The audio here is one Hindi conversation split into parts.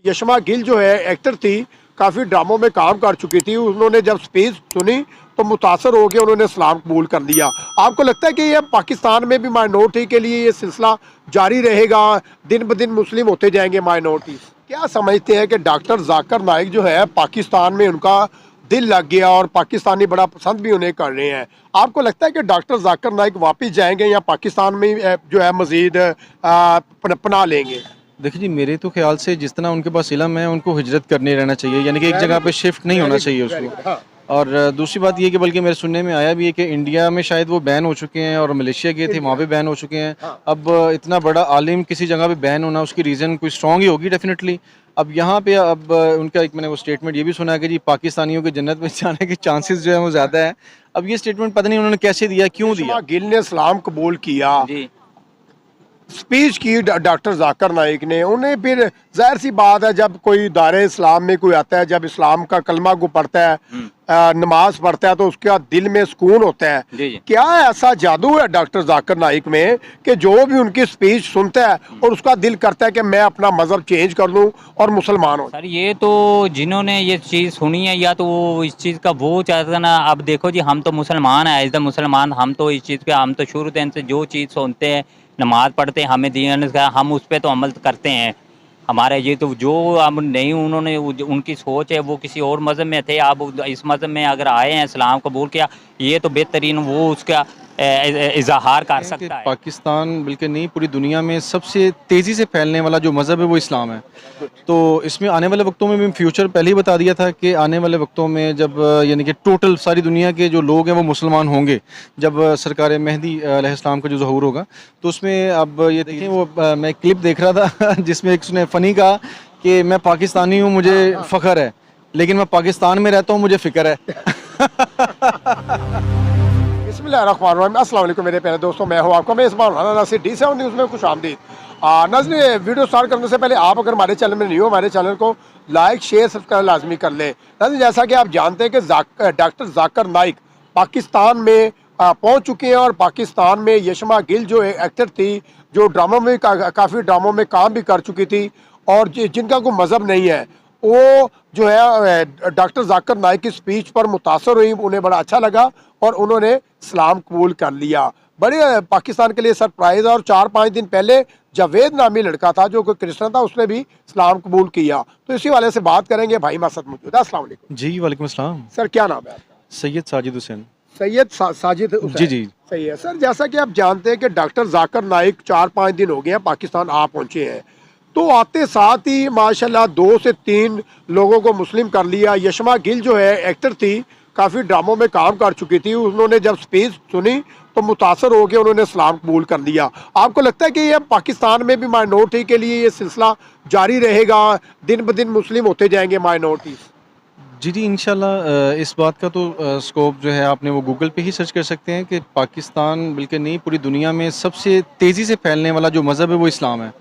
यशमा गिल जो है एक्टर थी, काफ़ी ड्रामों में काम कर चुकी थी। उन्होंने जब स्पीच सुनी तो मुतासर हो गए, उन्होंने इस्लाम कबूल कर लिया। आपको लगता है कि ये पाकिस्तान में भी माइनॉरिटी के लिए ये सिलसिला जारी रहेगा, दिन ब दिन मुस्लिम होते जाएंगे माइनॉरिटी? क्या समझते हैं कि डॉक्टर जाकिर नाइक जो है पाकिस्तान में उनका दिल लग गया और पाकिस्तानी बड़ा पसंद भी उन्हें कर रहे हैं? आपको लगता है कि डॉक्टर जाकिर नाइक वापस जाएंगे या पाकिस्तान में जो है मज़ीद पनाह लेंगे? देखिए जी, मेरे तो ख्याल से जिस तरह उनके पास इल्म है उनको हिजरत करने रहना चाहिए, यानी कि एक जगह पे शिफ्ट नहीं होना चाहिए उसको। और दूसरी बात ये कि बल्कि मेरे सुनने में आया भी है कि इंडिया में शायद वो बैन हो चुके हैं और मलेशिया गए थे वहाँ पे बैन हो चुके हैं। अब इतना बड़ा आलिम किसी जगह पे बैन होना, उसकी रीज़न कोई स्ट्रॉन्ग ही होगी डेफिनेटली। अब यहाँ पे अब उनका एक मैंने वो स्टेटमेंट ये भी सुना है कि जी पाकिस्तानियों के जन्नत में जाने के चांसेस जो है वो ज़्यादा है। अब ये स्टेटमेंट पता नहीं उन्होंने कैसे दिया, क्यों दिया। गिल ने इस्लाम कबूल किया, जी। स्पीच की डॉक्टर जाकिर नाइक ने, उन्हें फिर जाहिर सी बात है जब कोई दायरे इस्लाम में कोई आता है, जब इस्लाम का कलमा को पढ़ता है, नमाज पढ़ता है, तो उसके दिल में सुकून होता है। जी जी। क्या ऐसा जादू है डॉक्टर जाकिर नाइक में कि जो भी उनकी स्पीच सुनता है और उसका दिल करता है कि मैं अपना मजहब चेंज कर लूँ और मुसलमान हो? सर ये तो जिन्होंने ये चीज़ सुनी है या तो वो इस चीज़ का वो चाहता ना। अब देखो जी, हम तो मुसलमान हैं, एज द मुसलमान हम तो इस चीज़ पे हम तो शुरू दिन से जो चीज़ सुनते हैं, नमाज पढ़ते हैं, हमें दीन का हम उस पर तो अमल करते हैं। हमारे ये तो जो अब नहीं, उन्होंने उनकी सोच है वो किसी और मज़हब में थे, अब इस मज़हब में अगर आए हैं, इस्लाम कबूल किया, ये तो बेहतरीन वो उसका इजहार कर कि सकता है। पाकिस्तान बल्कि नहीं पूरी दुनिया में सबसे तेज़ी से फैलने वाला जो मज़हब है वो इस्लाम है। तो इसमें आने वाले वक्तों में भी फ्यूचर पहले ही बता दिया था कि आने वाले वक्तों में जब यानी कि टोटल सारी दुनिया के जो लोग हैं वो मुसलमान होंगे, जब सरकार मेहदी अलैहिस्सलाम का जो ज़हूर होगा, तो उसमें अब ये देखें वो मैं एक क्लिप देख रहा था जिसमें एक उसने फ़नी कहा कि मैं पाकिस्तानी हूँ, मुझे फ़ख्र है, लेकिन मैं पाकिस्तान में रहता हूँ, मुझे फ़िक्र है। बिस्मिल्लाहिर्रहमानिर्रहीम, अस्सलाम वालेकुम मेरे प्यारे दोस्तों, मैं हूं आपका मेज़बान राना नासिर, D7 न्यूज़ में खुश आमदीद। नाज़रीन, वीडियो स्टार्ट करने से पहले आप अगर हमारे चैनल में नहीं हो, हमारे चैनल को लाइक शेयर सब्सक्राइब लाजमी कर लें। नाज़रीन, जैसा कि आप जानते हैं कि डॉक्टर जाकिर नाइक पाकिस्तान में पहुँच चुके हैं और पाकिस्तान में यशमा गिल जो एक्टर थी, जो ड्रामों में काफ़ी ड्रामों में काम भी कर चुकी थी और जिनका कोई मज़हब नहीं है, वो जो है डॉक्टर जाकिर नाइक की स्पीच पर मुतासर हुई, उन्हें बड़ा अच्छा लगा और उन्होंने इस्लाम कबूल कर लिया। बड़े पाकिस्तान के लिए सरप्राइज़। और 4-5 दिन पहले जावेद नामी लड़का था जो कोई क्रिश्चियन था, उसने भी इस्लाम कबूल किया। तो इसी वाले से बात करेंगे, भाई हमारे साथ मौजूद है। अस्सलाम वालेकुम। जी वालेकुम अस्सलाम। सर क्या नाम है आपका? सैयद साजिद हुसैन। सैयद साजिद हुसैन। जी जी। सही है सर। जैसा कि आप जानते हैं कि डॉक्टर जाकिर नाइक 4-5 दिन हो गए हैं पाकिस्तान आ पहुँचे हैं, तो आते साथ ही माशाल्लाह 2 से 3 लोगों को मुस्लिम कर लिया। यशमा गिल जो है एक्टर थी, काफ़ी ड्रामों में काम कर चुकी थी, उन्होंने जब स्पीच सुनी तो मुतासर हो गए, उन्होंने इस्लाम कबूल कर लिया। आपको लगता है कि ये पाकिस्तान में भी माइनॉरिटी के लिए ये सिलसिला जारी रहेगा, दिन ब दिन मुस्लिम होते जाएंगे माइनॉरिटी? जी जी, इंशाल्लाह इस बात का तो स्कोप जो है आपने वो गूगल पे ही सर्च कर सकते हैं कि पाकिस्तान बल्कि नहीं पूरी दुनिया में सबसे तेज़ी से फैलने वाला जो मज़हब है वो इस्लाम है।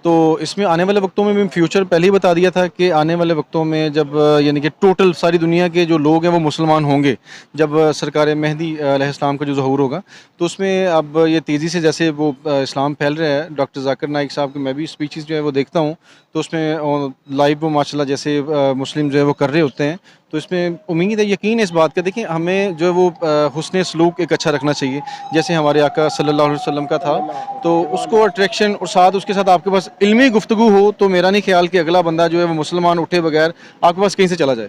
तो इसमें आने वाले वक्तों में भी फ्यूचर पहले ही बता दिया था कि आने वाले वक्तों में जब यानी कि टोटल सारी दुनिया के जो लोग हैं वो मुसलमान होंगे, जब सरकार मेहदी अलैहिस्सलाम का जो ज़हूर होगा, तो उसमें अब ये तेज़ी से जैसे वो इस्लाम फैल रहा है। डॉक्टर जाकिर नाइक साहब की मैं भी स्पीचेस जो है वो देखता हूँ, तो उसमें लाइव वो माशाल्लाह जैसे मुस्लिम जो है वो कर रहे होते हैं। तो इसमें उम्मीद है, यकीन है इस बात का। देखिए, हमें जो है वो हुस्न सलूक एक अच्छा रखना चाहिए, जैसे हमारे आका सल्लल्लाहु अलैहि वसल्लम का था, तो उसको अट्रैक्शन और साथ उसके साथ आपके पास इल्मी गुफ्तगू हो, तो मेरा नहीं ख्याल कि अगला बंदा जो है वो मुसलमान उठे बगैर आपके पास कहीं से चला जाए।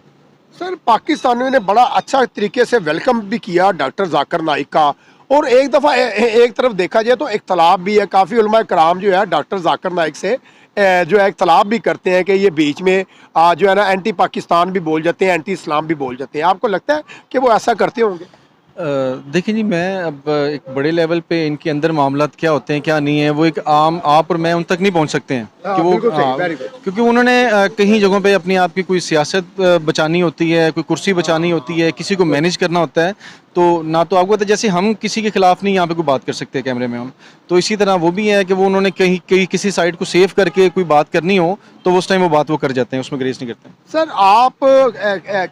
सर, पाकिस्तानियों ने बड़ा अच्छा तरीके से वेलकम भी किया डॉक्टर जाकिर नाइक का। और एक दफ़ा एक तरफ देखा जाए तो इख्तलाफ भी है, काफ़ी उलमा कराम जो है डॉक्टर जाकिर नाइक से जो है इख्तलाफ भी करते हैं कि ये बीच में जो है ना एंटी पाकिस्तान भी बोल जाते हैं, एंटी इस्लाम भी बोल जाते हैं। आपको लगता है कि वो ऐसा करते होंगे? देखिए जी, मैं अब एक बड़े लेवल पे इनके अंदर मामलात क्या होते हैं क्या नहीं है, वो एक आम आप और मैं उन तक नहीं पहुंच सकते हैं कि वो क्योंकि उन्होंने कहीं जगहों पे अपनी आप की कोई सियासत बचानी होती है, कोई कुर्सी बचानी होती है, किसी को मैनेज करना होता है। तो ना तो आपको पता है, जैसे हम किसी के खिलाफ नहीं यहाँ पे कोई बात कर सकते कैमरे में हम, तो इसी तरह वो भी है कि वो उन्होंने कहीं किसी साइड को सेव करके कोई बात करनी हो तो उस टाइम वो बात वो कर जाते हैं, उसमें ग्रेस नहीं करते हैं। सर, आप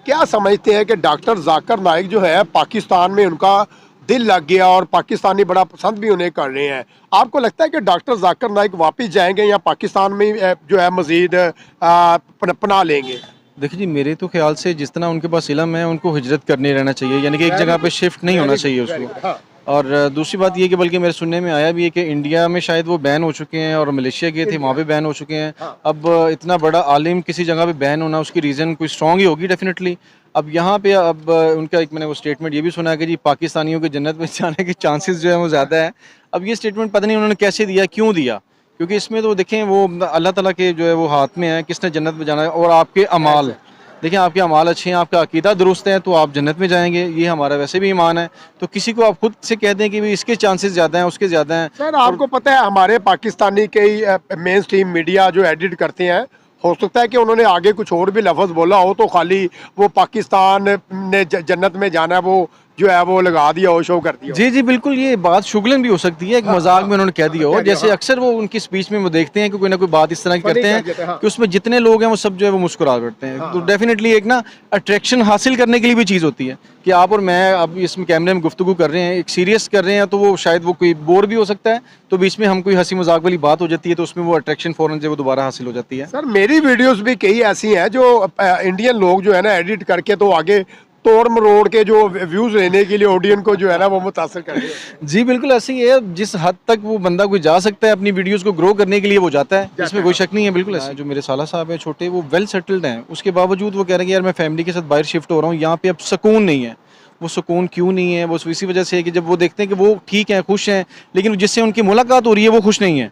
क्या समझते हैं कि डॉक्टर जाकिर नाइक जो है पाकिस्तान में उनका दिल लग गया और पाकिस्तानी बड़ा पसंद भी उन्हें कर रहे हैं। आपको लगता है कि डॉक्टर जाकिर नाइक वापस जाएंगे या पाकिस्तान में जो है मज़ीद पनाह लेंगे? देखिए जी, मेरे तो ख्याल से जितना उनके पास इल्म है उनको हिजरत करने रहना चाहिए, यानी कि एक जगह पे शिफ्ट नहीं होना चाहिए उसको। हाँ। और दूसरी बात ये कि बल्कि मेरे सुनने में आया भी है कि इंडिया में शायद वो बैन हो चुके हैं और मलेशिया गए थे वहाँ पे बैन हो चुके हैं। हाँ। अब इतना बड़ा आलिम किसी जगह पे बैन होना, उसकी रीज़न कोई स्ट्रॉन्ग ही होगी डेफिनेटली। अब यहाँ पे अब उनका एक मैंने वो स्टेटमेंट ये भी सुना है कि जी पाकिस्तानियों के जन्नत में जाने के चांसेस जो है वो ज़्यादा है। अब ये स्टेटमेंट पता नहीं उन्होंने कैसे दिया, क्यों दिया, क्योंकि इसमें तो देखें वो अल्लाह ताला के जो है वो हाथ में है किसने जन्नत में जाना है, और आपके अमाल देखिए, आपके अमाल अच्छे हैं, आपका अकीदा दुरुस्त है तो आप जन्नत में जाएंगे, ये हमारा वैसे भी ईमान है। तो किसी को आप खुद से कह दें कि भाई इसके चांसेस ज़्यादा हैं, उसके ज़्यादा हैं। सर आपको पता है हमारे पाकिस्तानी कई मेन स्ट्रीम मीडिया जो एडिट करते हैं, हो सकता है कि उन्होंने आगे कुछ और भी लफ्ज़ बोला हो तो खाली वो पाकिस्तान ने जन्नत में जाना है वो जो है वो लगा दिया हो, शो कर दिया हो। जी जी बिल्कुल, ये बात शुगलन भी हो सकती है, एक मजाक में उन्होंने कह दिया हो। जैसे अक्सर वो उनकी स्पीच में वो देखते हैं कि कोई ना कोई बात इस तरह की फनी करते कर हैं देते हैं, हाँ। कि उसमें जितने लोग हैं वो सब जो है वो मुस्कुरा करते हैं। तो डेफिनेटली एक ना अट्रैक्शन हासिल करने के लिए भी चीज़ होती है कि आप और मैं अब इसमें कैमरे में गुफ्तगू कर रहे हैं, एक सीरियस कर रहे हैं, तो वो शायद वो कोई बोर भी हो सकता है, तो बीच में हम कोई हंसी मजाक वाली बात हो जाती है तो उसमें वो अट्रैक्शन फौरन से वो दोबारा हासिल हो जाती है। सर मेरी वीडियोस भी कई ऐसी हैं जो इंडियन लोग जो है ना एडिट करके तो आगे तोड़ मरोड़ के जो व्यूज लेने के लिए ऑडियंस को जो है ना वो मुतासर कर रहे हैं। जी बिल्कुल ऐसे ही है, जिस हद तक वो बंदा कोई जा सकता है अपनी वीडियोस को ग्रो करने के लिए वो जाता है, इसमें कोई शक नहीं है। बिल्कुल ऐसे जो मेरे साला साहब है छोटे, वो वेल सेटल्ड हैं, उसके बावजूद वो कह रहे हैं कि यार मैं फैमिली के साथ बाहर शिफ्ट हो रहा हूँ, यहाँ पे अब सुकून नहीं है। वो सुकून क्यों नहीं है, वो इसी वजह से है कि जब वो देखते हैं कि वो ठीक हैं, खुश हैं, लेकिन जिससे उनकी मुलाकात हो रही है वो खुश नहीं है।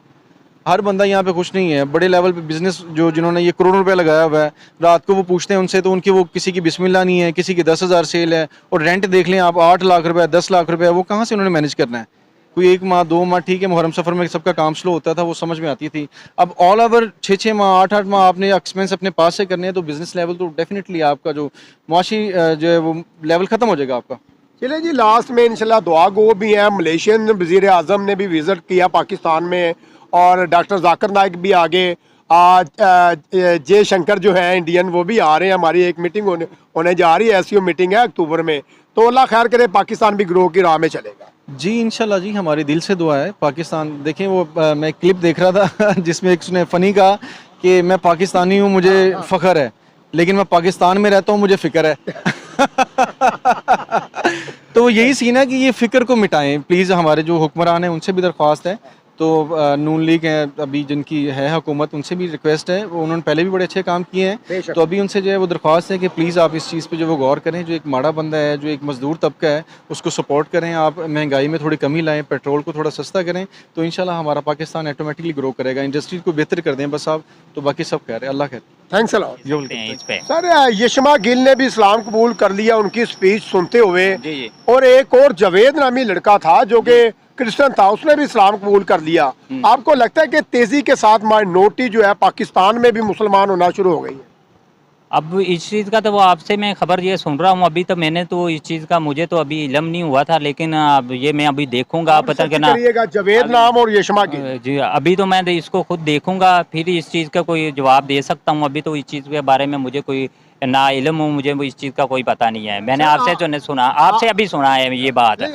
हर बंदा यहाँ पे खुश नहीं है। बड़े लेवल पे बिजनेस जो जिन्होंने ये करोड़ों रुपए लगाया हुआ है, रात को वो पूछते हैं उनसे तो उनकी वो किसी की बिस्मिल्लाह नहीं है, किसी की 10,000 सेल है, और रेंट देख लें आप 8 लाख रुपए 10 लाख रुपए, वो कहाँ से उन्होंने मैनेज करना है। कोई 1 माह 2 माह ठीक है, मुहर्रम सफ़र में सबका काम स्लो होता था, वो समझ में आती थी। अब ऑल ओवर 6-6 माह 8-8 माह आपने एक्सपेंस अपने पास से करने हैं तो बिजनेस लेवल तो डेफिनेटली आपका जो मुआशी जो है वो लेवल ख़त्म हो जाएगा आपका। चलिए जी, लास्ट में इंशाल्लाह दुआ गो भी हैं। मलेशियन वज़ीर आज़म ने भी विज़िट किया पाकिस्तान में और डॉक्टर जाकिर नाइक भी आगे, आज जय शंकर जो है इंडियन वो भी आ रहे हैं। हमारी एक मीटिंग होने जा रही है, SCO मीटिंग है अक्टूबर में, तो अल्लाह खैर करे पाकिस्तान भी ग्रो की राह में चलेगा। जी इंशाल्लाह जी, हमारे दिल से दुआ है। पाकिस्तान देखें वो मैं एक क्लिप देख रहा था जिसमें एक उसने फ़नी कहा कि मैं पाकिस्तानी हूँ, मुझे फ़ख्र है, लेकिन मैं पाकिस्तान में रहता हूँ, मुझे फ़िक्र है। तो यही सीन है कि ये फ़िक्र को मिटाएं प्लीज़। हमारे जो हुक्मरान हैं उनसे भी दरख्वास्त है, तो नून लीग है अभी जिनकी है हुकूमत, उनसे भी रिक्वेस्ट है, वो उन्होंने पहले भी बड़े अच्छे काम किए हैं, तो अभी उनसे जो है वो दरख्वास्त है कि प्लीज़ आप इस चीज़ पे जो वो गौर करें। जो एक माड़ा बंदा है, जो एक मजदूर तबका है, उसको सपोर्ट करें। आप महंगाई में थोड़ी कमी लाएं, पेट्रोल को थोड़ा सस्ता करें, तो इंशाल्लाह हमारा पाकिस्तान ऑटोमेटिकली ग्रो करेगा। इंडस्ट्री को बेहतर कर दें बस आप, तो बाकी सब कह रहे हैं। अल्लाह खैर। Thanks a lot. इस पे सर यशमा गिल ने भी इस्लाम कबूल कर लिया उनकी स्पीच सुनते हुए, जी। और एक और जावेद नामी लड़का था जो कि क्रिश्चियन था, उसने भी इस्लाम कबूल कर लिया। आपको लगता है कि तेजी के साथ माइनॉरिटी जो है पाकिस्तान में भी मुसलमान होना शुरू हो गई है? अब इस चीज़ का तो वो आपसे मैं खबर ये सुन रहा हूँ, अभी तो मैंने तो इस चीज़ का मुझे तो अभी इल्म नहीं हुआ था, लेकिन अब ये मैं अभी देखूंगा पता सर्च करना। करिएगा जावेद नाम और यशमा गिल। जी अभी तो मैं इसको खुद देखूंगा, फिर इस चीज़ का कोई जवाब दे सकता हूँ। अभी तो इस चीज़ के बारे में मुझे कोई ना इल्म हो, मुझे इस चीज़ का कोई पता नहीं है। मैंने आपसे जो नहीं सुना, आपसे अभी सुना है ये बात। नहीं,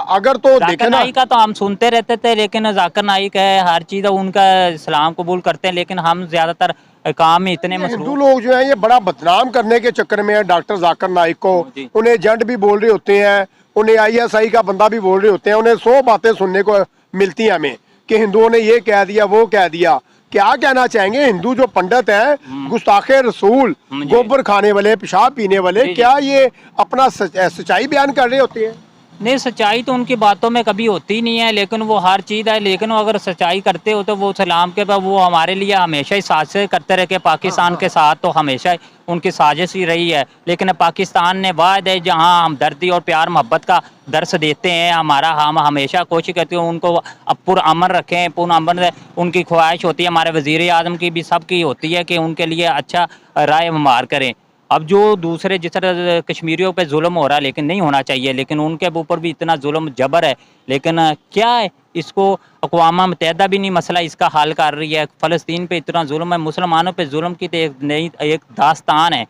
अगर तो देखे जाकिर ना, नाइक का तो हम सुनते रहते थे, लेकिन जाकिर नाइक है हर चीज़ उनका इस्लाम कबूल करते हैं, लेकिन हम ज़्यादातर काम में इतने हिंदू मसरूफ। लोग जो है ये बड़ा बदनाम करने के चक्कर में है डॉक्टर जाकिर नाइक को। जी। उन्हें एजेंट भी बोल रहे होते हैं, उन्हें ISI का बंदा भी बोल रहे होते हैं, उन्हें 100 बातें सुनने को मिलती हैं हमें कि हिंदुओं ने ये कह दिया वो कह दिया। क्या कहना चाहेंगे हिंदू जो पंडित हैं, गुस्ताखे रसूल, जी। गोबर खाने वाले, पेशाब पीने वाले, जी। क्या ये अपना सच्चाई बयान कर रहे होते हैं? नहीं, सच्चाई तो उनकी बातों में कभी होती नहीं है, लेकिन वो हर चीज़ है, लेकिन वो अगर सच्चाई करते हो तो वो सलाम के बाद वो हमारे लिए हमेशा ही साजिश करते रहे कि पाकिस्तान के साथ तो हमेशा ही उनकी साजिश ही रही है। लेकिन पाकिस्तान ने वाद है जहाँ हम दर्दी और प्यार मोहब्बत का दर्स देते हैं, हम हमेशा कोशिश करते हैं उनको पुरअमन रखें, पुरअमन उनकी ख्वाहिश होती है, हमारे वज़ीर आज़म की भी सबकी होती है कि उनके लिए अच्छा राय हमार करें। अब जो दूसरे जिस तरह कश्मीरियों पे जुल्म हो रहा है, लेकिन नहीं होना चाहिए, लेकिन उनके ऊपर भी इतना जुल्म जबर है, लेकिन क्या है इसको अक़वाम मुत्तहिदा भी नहीं मसला इसका हल कर रही है। फ़लस्तीन पे इतना जुल्म है, मुसलमानों पे जुल्म की तो एक नई एक दास्तान है।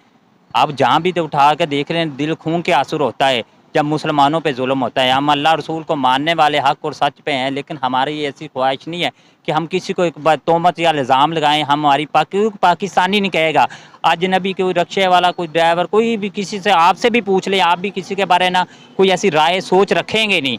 आप जहाँ भी तो उठा के देख रहे हैं, दिल खून के आंसू होता है। जब मुसलमानों पे जुल्म होता है। हम अल्लाह रसूल को मानने वाले हक और सच पे हैं, लेकिन हमारी ऐसी ख्वाहिश नहीं है कि हम किसी को एक बार तोहमत या इल्ज़ाम लगाएं। हमारी पाकिस्तानी नहीं कहेगा, अजनबी कोई रक्शे वाला, कोई ड्राइवर, कोई भी किसी से आपसे भी पूछ ले, आप भी किसी के बारे ना कोई ऐसी राय सोच रखेंगे नहीं।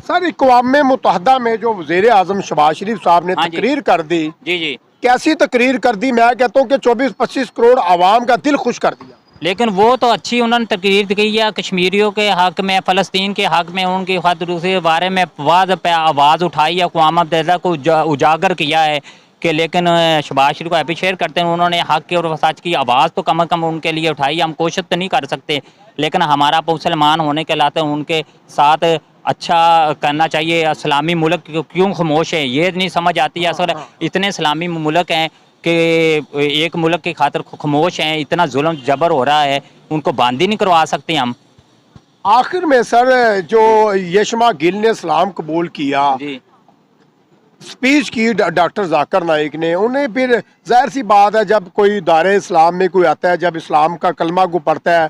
सर अक़वाम मुत्तहदा में जो वज़ीर आज़म शहबाज शरीफ साहब ने हाँ जी। तकरीर कर दी, जी जी, कैसी तकरीर कर दी? मैं कहता हूँ कि 24-25 करोड़ आवाम का दिल खुश कर दिया। लेकिन वो तो अच्छी उन्होंने तकरीर की है कश्मीरियों के हक़ में, फ़लस्तीन के हक़ में, उनकी खातिर के बारे में आवाज़ उठाई है, अक़वाम मुत्तहदा को उजागर किया है कि लेकिन शहबाज शरीफ को अप्रिशिएट करते हैं, उन्होंने हक़ के और सच की आवाज़ तो कम से कम उनके लिए उठाई। हम कोशिश तो नहीं कर सकते, लेकिन हमारा मुसलमान होने के नाते उनके साथ अच्छा करना चाहिए। इस्लामी मुल्क क्यों खामोश है, ये नहीं समझ आती है। असल इतने इस्लामी मुल्क हैं कि एक मुल्क की खातिर खामोश हैं, इतना जुल्म जबर हो रहा है, उनको बंद ही नहीं करवा सकते हम। आखिर में सर जो यशमा गिल ने इस्लाम कबूल किया, जी स्पीच की डॉक्टर जाकिर नाइक ने, उन्हें फिर जाहिर सी बात है जब कोई दायरे इस्लाम में कोई आता है, जब इस्लाम का कलमा को पढ़ता है,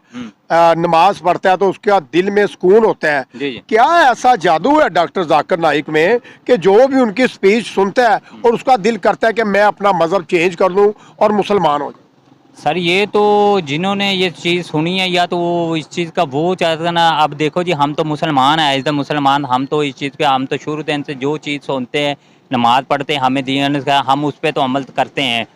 नमाज पढ़ता है, तो उसके बाद दिल में सुकून होता है। जी जी। क्या ऐसा जादू है डॉक्टर जाकिर नाइक में कि जो भी उनकी स्पीच सुनता है और उसका दिल करता है कि मैं अपना मजहब चेंज कर लूँ और मुसलमान हो जाऊँ? सर ये तो जिन्होंने ये चीज़ सुनी है, या तो वो इस चीज़ का वो चाहते हैं ना। अब देखो जी, हम तो मुसलमान हैं, एज द मुसलमान हम तो इस चीज़ पे, हम तो शुरू दिन से जो चीज़ सुनते हैं, नमाज़ पढ़ते हैं, हमें दीन का हम उस पर तो अमल करते हैं।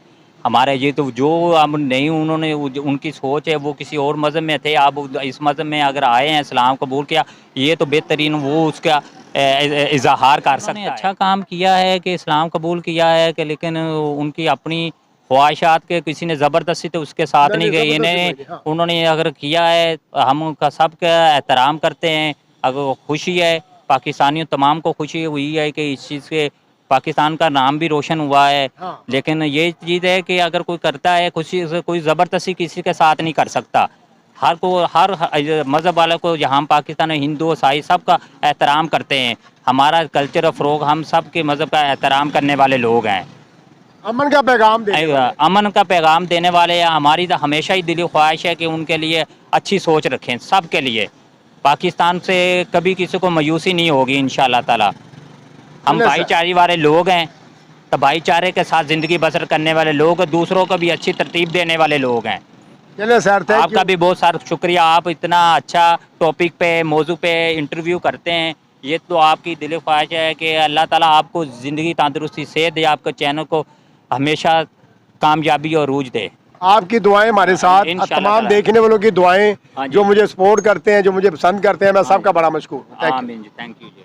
हमारे ये तो जो हम नहीं, उन्होंने उनकी सोच है वो किसी और मज़हब में थे, अब इस मज़हब में अगर आए हैं, इस्लाम कबूल किया, ये तो बेहतरीन वो उसका इजहार कर सकते हैं। अच्छा काम किया है कि इस्लाम कबूल किया है कि, लेकिन उनकी अपनी ख्वाहिशात के किसी ने ज़बरदस्ती तो उसके साथ नहीं गई। इन्हें उन्होंने अगर किया है, हम उनका सबका एहतराम करते हैं। अगर खुशी है, पाकिस्तानियों तमाम को खुशी हुई है कि इस चीज़ के पाकिस्तान का नाम भी रोशन हुआ है। हाँ। लेकिन ये चीज़ है कि अगर कोई करता है खुशी से, कोई ज़बरदस्ती किसी के साथ नहीं कर सकता। हर मज़हब वाले को, यहाँ हम पाकिस्तान में हिंदू ईसाई सबका एहतराम करते हैं। हमारा कल्चर और फ़रोग, हम सब के मज़हब का एहतराम करने वाले लोग हैं। अमन का पैगाम दे। अमन का पैगाम देने वाले हैं। हमारी तो हमेशा ही दिली ख्वाहिश है कि उनके लिए अच्छी सोच रखें, सब के लिए। पाकिस्तान से कभी किसी को मायूसी नहीं होगी इंशाअल्लाह ताला। हम भाईचारे वाले लोग हैं, तो भाईचारे के साथ ज़िंदगी बसर करने वाले लोग, दूसरों को भी अच्छी तरतीब देने वाले लोग हैं। चलिए सर, आपका भी बहुत सारा शुक्रिया, आप इतना अच्छा टॉपिक पे, मौजू पे इंटरव्यू करते हैं। ये तो आपकी दिली ख्वाहिश है कि अल्लाह ताला आपको ज़िंदगी, तंदुरुस्ती, सेहत दे, आपके चैनल को हमेशा कामयाबी और रूज दे। आपकी दुआएं हमारे साथ, इंशाअल्लाह तमाम ताला। देखने वालों की दुआएं, हाँ जी। जो मुझे सपोर्ट करते हैं, जो मुझे पसंद करते हैं, मैं सबका बड़ा मशकूर हूं। Thank you. आमीन जी, थैंक यू जी।